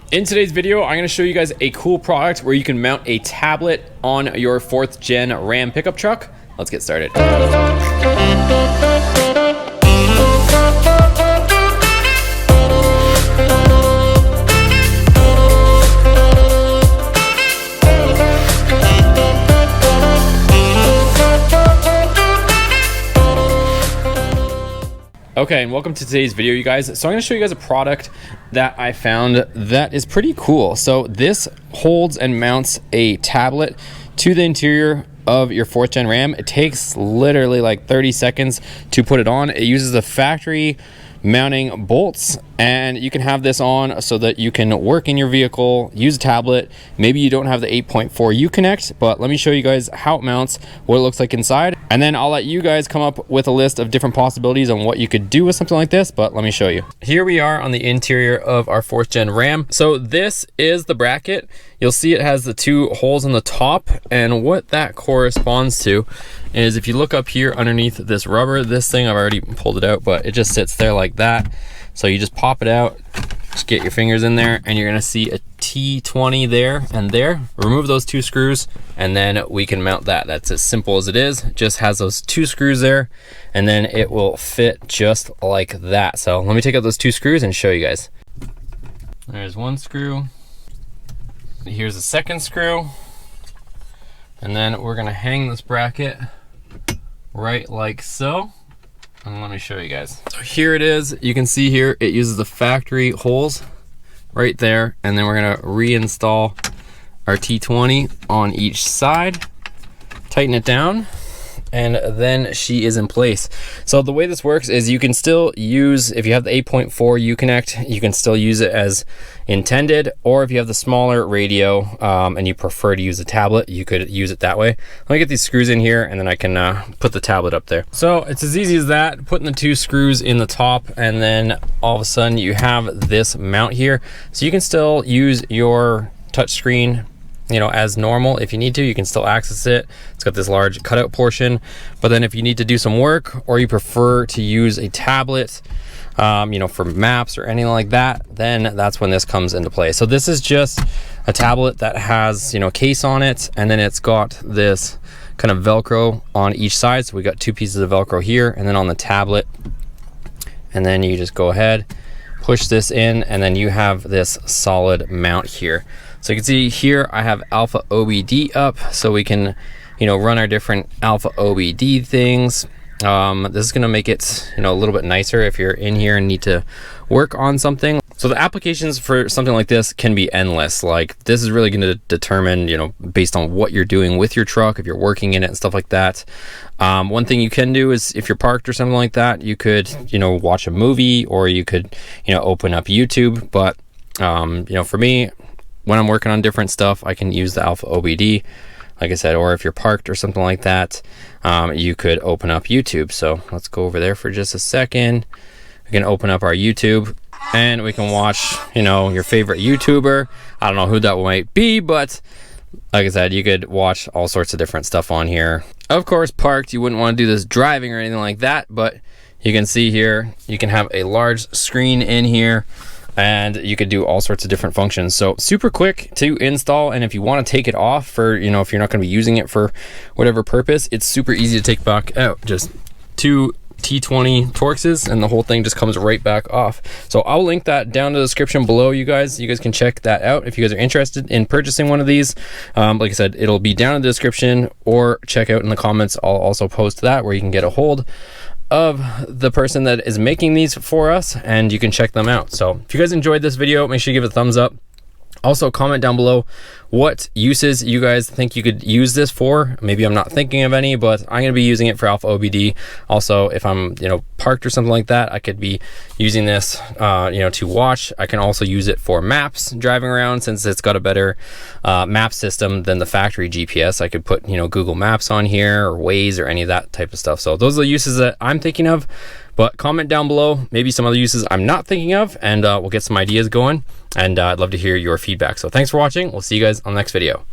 In today's video, I'm going to show you guys a cool product where you can mount a tablet on your 4th gen Ram pickup truck. Let's get started. Okay, and welcome to today's video, you guys. So I'm going to show you guys a product that I found that is pretty cool. So this holds and mounts a tablet to the interior of your 4th gen Ram. It takes literally like 30 seconds to put it on. It uses the factory mounting bolts, and you can have this on so that you can work in your vehicle, use a tablet. Maybe you don't have the 8.4 Uconnect, but let me show you guys how it mounts, what it looks like inside, and then I'll let you guys come up with a list of different possibilities on what you could do with something like this. But let me show you. Here we are on the interior of our 4th gen Ram. So this is the bracket. You'll see it has the 2 holes on the top, and what that corresponds to is, if you look up here underneath this rubber, this thing, I've already pulled it out, but it just sits there like that. So you just pop it out, just get your fingers in there, and you're gonna see a T20 there and there. Remove those 2 screws, and then we can mount that. That's as simple as it is. Just has those 2 screws there, and then it will fit just like that. So let me take out those 2 screws and show you guys. There's 1 screw. Here's the 2nd screw. And then we're gonna hang this bracket right like so. And let me show you guys. So here it is. You can see here it uses the factory holes right there, and then we're gonna reinstall our T20 on each side, tighten it down, and then she is in place. So the way this works is you can still use, if you have the 8.4 Uconnect, you can still use it as intended, or if you have the smaller radio and you prefer to use a tablet, you could use it that way. Let me get these screws in here, and then I can put the tablet up there. So it's as easy as that, putting the 2 screws in the top, and then all of a sudden you have this mount here. So you can still use your touch screen, you know, as normal. If you need to, you can still access it. It's got this large cutout portion, but then if you need to do some work, or you prefer to use a tablet, you know, for maps or anything like that, then that's when this comes into play. So this is just a tablet that has, you know, a case on it, and then it's got this kind of Velcro on each side. So we got 2 pieces of Velcro here, and then on the tablet, and then you just go ahead, push this in, and then you have this solid mount here. So you can see here I have Alpha OBD up, so we can, you know, run our different Alpha OBD things. This is gonna make it, you know, a little bit nicer if you're in here and need to work on something. So the applications for something like this can be endless. Like, this is really gonna determine, you know, based on what you're doing with your truck, if you're working in it and stuff like that. One thing you can do is, if you're parked or something like that, you could, you know, watch a movie, or you could, you know, open up YouTube. But, you know, for me, when I'm working on different stuff, I can use the Alpha OBD, like I said, or if you're parked or something like that, you could open up YouTube. So let's go over there for just a second. We can open up our YouTube, and we can watch, you know, your favorite YouTuber. I don't know who that might be, but like I said, you could watch all sorts of different stuff on here. Of course, parked, you wouldn't want to do this driving or anything like that, but you can see here, you can have a large screen in here, and you could do all sorts of different functions. So super quick to install, and if you want to take it off for, you know, if you're not going to be using it for whatever purpose, it's super easy to take back out. Just 2 T20 Torxes, and the whole thing just comes right back off. So I'll link that down in the description below, you guys. You guys can check that out if you guys are interested in purchasing one of these. Like I said, it'll be down in the description, or check out in the comments. I'll also post that, where you can get a hold of the person that is making these for us, and you can check them out. So if you guys enjoyed this video, make sure you give it a thumbs up. Also, comment down below what uses you guys think you could use this for. Maybe I'm not thinking of any, but I'm going to be using it for Alpha OBD. Also, if I'm, you know, parked or something like that, I could be using this, you know, to watch. I can also use it for maps, driving around, since it's got a better map system than the factory GPS. I could put, you know, Google Maps on here, or Waze, or any of that type of stuff. So those are the uses that I'm thinking of. But comment down below maybe some other uses I'm not thinking of, and we'll get some ideas going. And I'd love to hear your feedback. So thanks for watching. We'll see you guys on the next video.